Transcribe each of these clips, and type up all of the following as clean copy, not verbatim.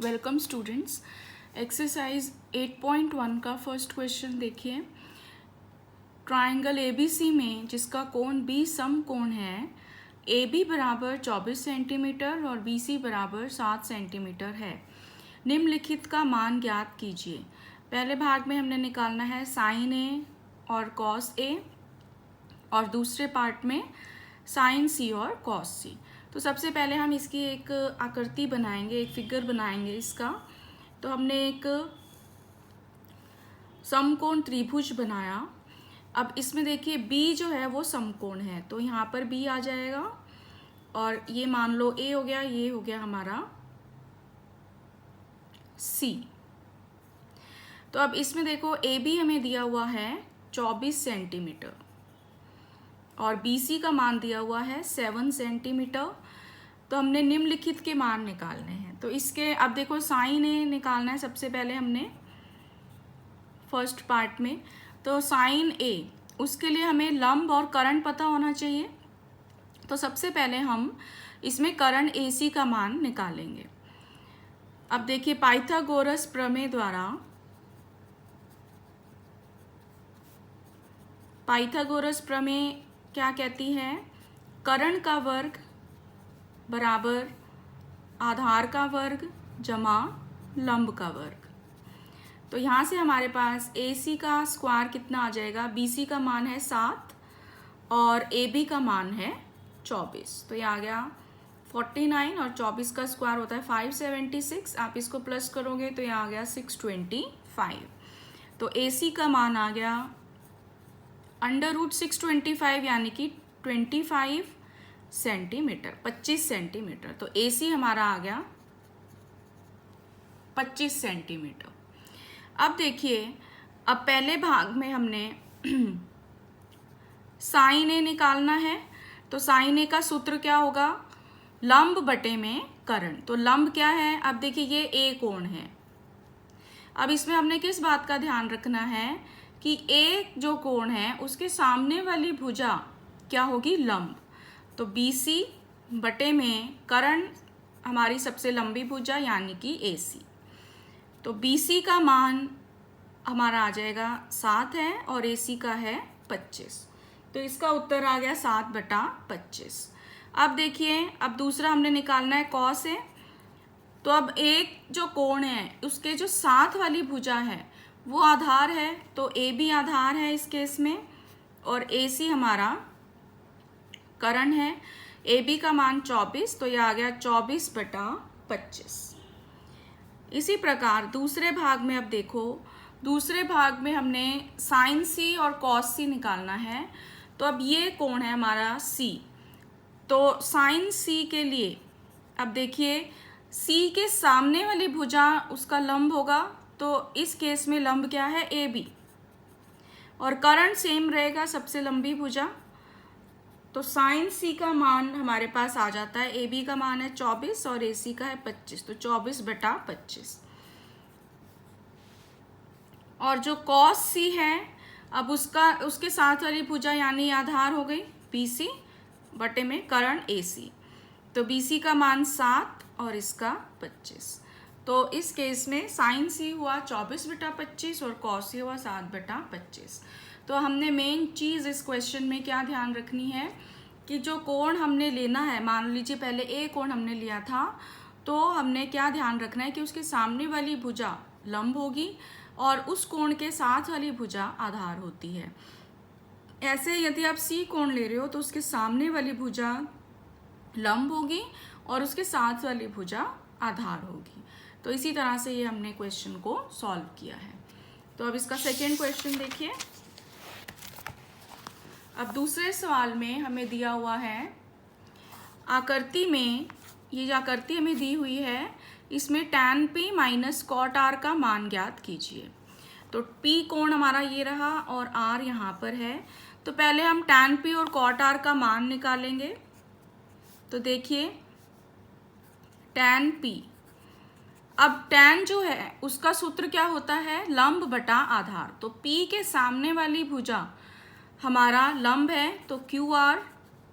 Welcome students. Exercise 8.1 का first question देखिए। Triangle ABC में जिसका कोण बी सम कोण है, ए बी बराबर 24 सेंटीमीटर और बी सी बराबर 7 सेंटीमीटर है। निम्नलिखित का मान ज्ञात कीजिए। पहले भाग में हमने निकालना है साइन ए और कॉस ए, और दूसरे पार्ट में साइन सी और कॉस सी। तो सबसे पहले हम इसकी एक आकृति बनाएंगे, एक फिगर बनाएंगे इसका। तो हमने एक समकोण त्रिभुज बनाया। अब इसमें देखिए बी जो है वो समकोण है, तो यहाँ पर बी आ जाएगा, और ये मान लो ए हो गया, ये हो गया हमारा सी। तो अब इसमें देखो ए बी हमें दिया हुआ है 24 सेंटीमीटर और BC का मान दिया हुआ है 7 सेंटीमीटर। तो हमने निम्नलिखित के मान निकालने हैं। तो इसके अब देखो साइन ए निकालना है सबसे पहले हमने फर्स्ट पार्ट में। तो साइन ए, उसके लिए हमें लंब और करण पता होना चाहिए। तो सबसे पहले हम इसमें करण AC का मान निकालेंगे। अब देखिए पाइथागोरस प्रमेय द्वारा, पाइथागोरस प्रमेय क्या कहती है? करण का वर्ग बराबर आधार का वर्ग जमा लंब का वर्ग। तो यहाँ से हमारे पास AC का स्क्वायर कितना आ जाएगा? BC का मान है 7 और AB का मान है 24। तो ये आ गया 49 और 24 का स्क्वायर होता है 576। आप इसको प्लस करोगे तो ये आ गया 625। तो AC का मान आ गया √625 यानी कि 25 सेंटीमीटर, 25 सेंटीमीटर। तो AC हमारा आ गया 25 सेंटीमीटर। अब देखिए, अब पहले भाग में हमने साइन ए निकालना है। तो साइन ए का सूत्र क्या होगा? लंब बटे में करण। तो लंब क्या है? अब देखिए ये ए कोण है। अब इसमें हमने किस बात का ध्यान रखना है कि ए जो कोण है उसके सामने वाली भुजा क्या होगी? लंब। तो BC बटे में करण हमारी सबसे लंबी भुजा यानी कि AC। तो BC का मान हमारा आ जाएगा 7 है और AC का है 25। तो इसका उत्तर आ गया 7/25। अब देखिए, अब दूसरा हमने निकालना है कॉस ए। तो अब एक जो कोण है उसके जो साथ वाली भुजा है वो आधार है, तो AB आधार है इस केस में, और AC हमारा करण है। AB का मान 24, तो यह आ गया 24/25। इसी प्रकार दूसरे भाग में अब देखो, दूसरे भाग में हमने साइन C और कॉस C निकालना है। तो अब ये कोण है हमारा C। तो साइन C के लिए अब देखिए C के सामने वाली भुजा उसका लंब होगा, तो इस केस में लंब क्या है? AB, और करण सेम रहेगा सबसे लंबी भुजा। तो साइन C का मान हमारे पास आ जाता है, AB का मान है 24 और AC का है 25, तो 24/25। और जो cos C है, अब उसके साथ वाली भुजा यानी आधार हो गई BC बटे में करण AC। तो BC का मान 7 और इसका 25। तो इस केस में साइन C हुआ 24/25 और cos C हुआ 7/25। तो हमने मेन चीज़ इस क्वेश्चन में क्या ध्यान रखनी है कि जो कोण हमने लेना है, मान लीजिए पहले ए कोण हमने लिया था, तो हमने क्या ध्यान रखना है कि उसके सामने वाली भुजा लंब होगी और उस कोण के साथ वाली भुजा आधार होती है। ऐसे यदि आप C कोण ले रहे हो तो उसके सामने वाली भुजा लंब होगी और उसके साथ वाली भुजा आधार होगी। तो इसी तरह से ये हमने क्वेश्चन को सॉल्व किया है। तो अब इसका सेकेंड क्वेश्चन देखिए। अब दूसरे सवाल में हमें दिया हुआ है आकृति में, ये जो आकृति हमें दी हुई है इसमें tan P - cot R का मान ज्ञात कीजिए। तो P कोण हमारा ये रहा और R यहाँ पर है। तो पहले हम tan P और cot R का मान निकालेंगे। तो देखिए tan P, अब tan जो है उसका सूत्र क्या होता है? लंब बटा आधार। तो P के सामने वाली भुजा हमारा लंब है, तो QR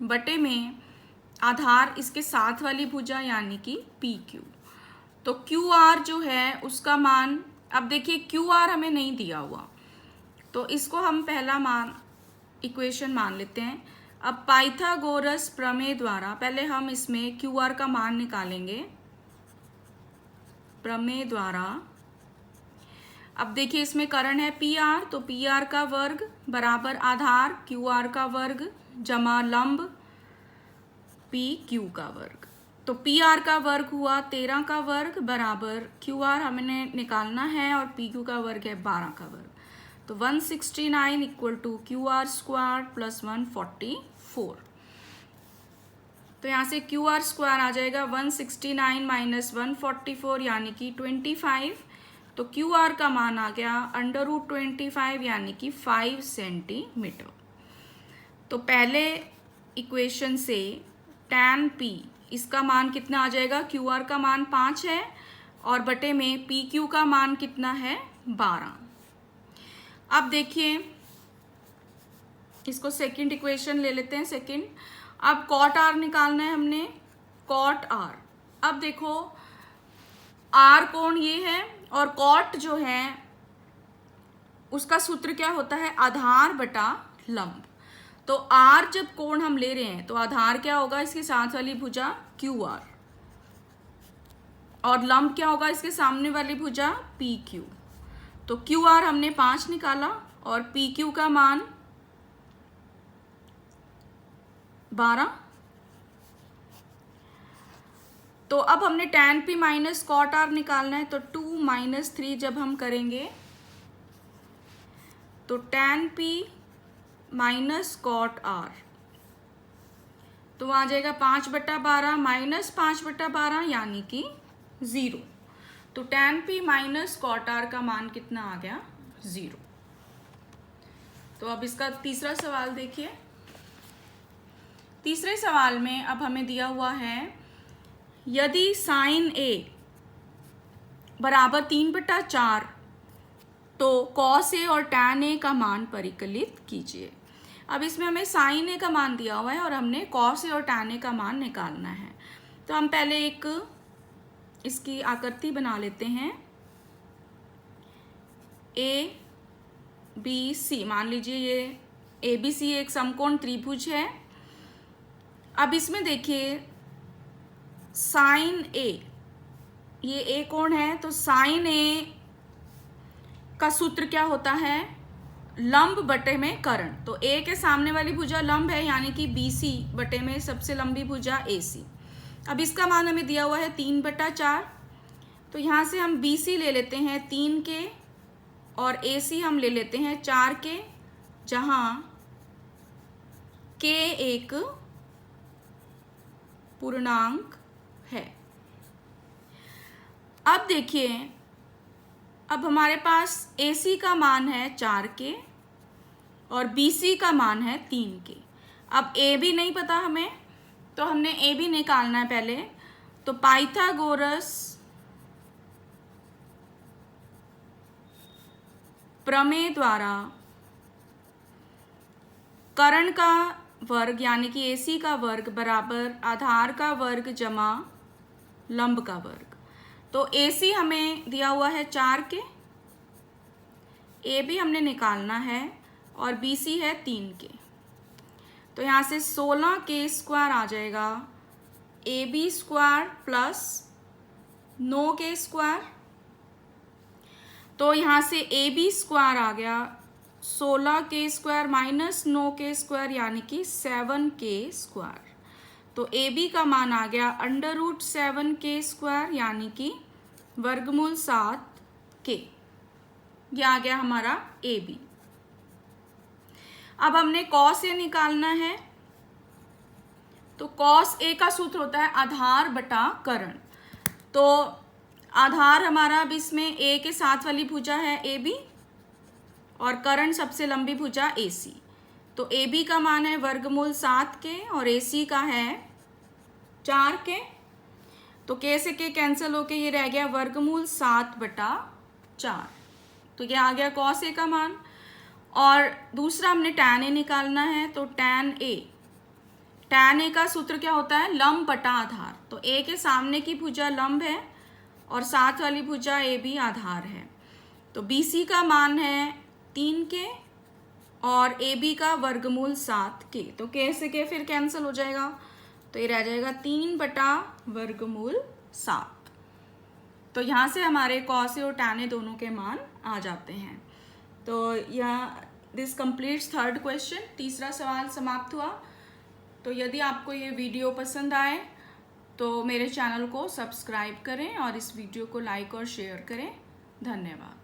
बटे में आधार इसके साथ वाली भुजा यानी कि PQ। तो क्यू आर जो है उसका मान, अब देखिए क्यू आर हमें नहीं दिया हुआ, तो इसको हम पहला मान इक्वेशन मान लेते हैं। अब पाइथागोरस प्रमेय द्वारा पहले हम इसमें क्यू आर का मान निकालेंगे प्रमेय द्वारा। अब देखिए इसमें करण है पी आर, तो पी आर का वर्ग बराबर आधार क्यू आर का वर्ग जमा लंब पी क्यू का वर्ग। तो पी आर का वर्ग हुआ 13 का वर्ग बराबर क्यू आर हमने निकालना है और पी क्यू का वर्ग है 12 का वर्ग। तो 169 equal to Q R square plus 144। तो यहाँ से क्यू आर स्क्वायर आ जाएगा 169 माइनस 144 यानी कि 25। तो क्यू आर का मान आ गया √25 यानी कि 5 सेंटीमीटर। तो पहले इक्वेशन से tan p इसका मान कितना आ जाएगा, क्यू आर का मान 5 है और बटे में पी क्यू का मान कितना है 12। अब देखिए इसको सेकंड इक्वेशन ले लेते हैं सेकंड। अब कॉट आर निकालना है हमने, कॉट आर। अब देखो आर कोण ये है और कॉट जो है उसका सूत्र क्या होता है, आधार बटा लंब। तो आर जब कोण हम ले रहे हैं तो आधार क्या होगा, इसके साथ वाली भुजा क्यू आर, और लंब क्या होगा, इसके सामने वाली भुजा पी क्यू। तो क्यू आर हमने 5 निकाला और पी क्यू का मान 12। तो अब हमने tan p minus cot R निकालना है, तो 2 माइनस 3 जब हम करेंगे तो tan p minus cot R तो आ जाएगा 5/12 माइनस 5/12 यानी कि 0। तो tan p minus cot R का मान कितना आ गया, 0। तो अब इसका तीसरा सवाल देखिए। तीसरे सवाल में अब हमें दिया हुआ है यदि साइन a बराबर 3/4 तो कॉस a और tan a का मान परिकलित कीजिए। अब इसमें हमें साइन a का मान दिया हुआ है और हमने कॉस a और tan a का मान निकालना है। तो हम पहले एक इसकी आकृति बना लेते हैं, ए बी सी। मान लीजिए ये ए बी सी एक समकोण त्रिभुज है। अब इसमें देखिए साइन ए, ये ए कोण है, तो साइन ए का सूत्र क्या होता है, लंब बटे में कर्ण। तो ए के सामने वाली भुजा लंब है यानी कि बी सी बटे में सबसे लंबी भुजा ए सी। अब इसका मान हमें दिया हुआ है 3/4। तो यहाँ से हम बी सी ले लेते हैं 3 के और ए सी हम ले लेते हैं 4 के, जहाँ के एक पूर्णांक है। अब देखिए अब हमारे पास ए सी का मान है 4 के और बी सी का मान है 3 के। अब ए बी नहीं पता हमें, तो हमने ए बी निकालना है पहले। तो पाइथागोरस प्रमेय द्वारा कर्ण का वर्ग यानी कि AC का वर्ग बराबर आधार का वर्ग जमा लंब का वर्ग। तो AC हमें दिया हुआ है 4 के, AB हमने निकालना है और BC है 3 के। तो यहाँ से 16 के स्क्वायर आ जाएगा, AB स्क्वायर प्लस 9 के स्क्वायर। तो यहाँ से AB स्क्वायर आ गया 16 के स्क्वायर माइनस 9 के स्क्वायर यानी कि 7 के स्क्वायर। तो AB का मान आ गया √7 के स्क्वायर यानी कि वर्गमूल 7 के। ये आ गया हमारा AB। अब हमने cos A निकालना है। तो cos A का सूत्र होता है आधार बटा कर्ण। तो आधार हमारा अब इसमें A के साथ वाली भुजा है AB और कर्ण सबसे लंबी भुजा AC। तो AB का मान है वर्गमूल 7 के और AC का है 4 के। तो K से K कैंसिल होके ये रह गया वर्गमूल 7/4। तो ये आ गया cos A का मान। और दूसरा हमने tan A निकालना है। तो tan A का सूत्र क्या होता है, लंब बटा आधार। तो A के सामने की भुजा लंब है और 7 वाली भुजा ए बी आधार है। तो बी सी का मान है 3 के और ए बी का वर्गमूल 7 के। तो के से के फिर कैंसिल हो जाएगा, तो ये रह जाएगा 3 बटा वर्गमूल 7। तो यहाँ से हमारे कॉस और टैन दोनों के मान आ जाते हैं। तो यह दिस कंप्लीट्स थर्ड क्वेश्चन, तीसरा सवाल समाप्त हुआ। तो यदि आपको ये वीडियो पसंद आए तो मेरे चैनल को सब्सक्राइब करें और इस वीडियो को लाइक और शेयर करें। धन्यवाद।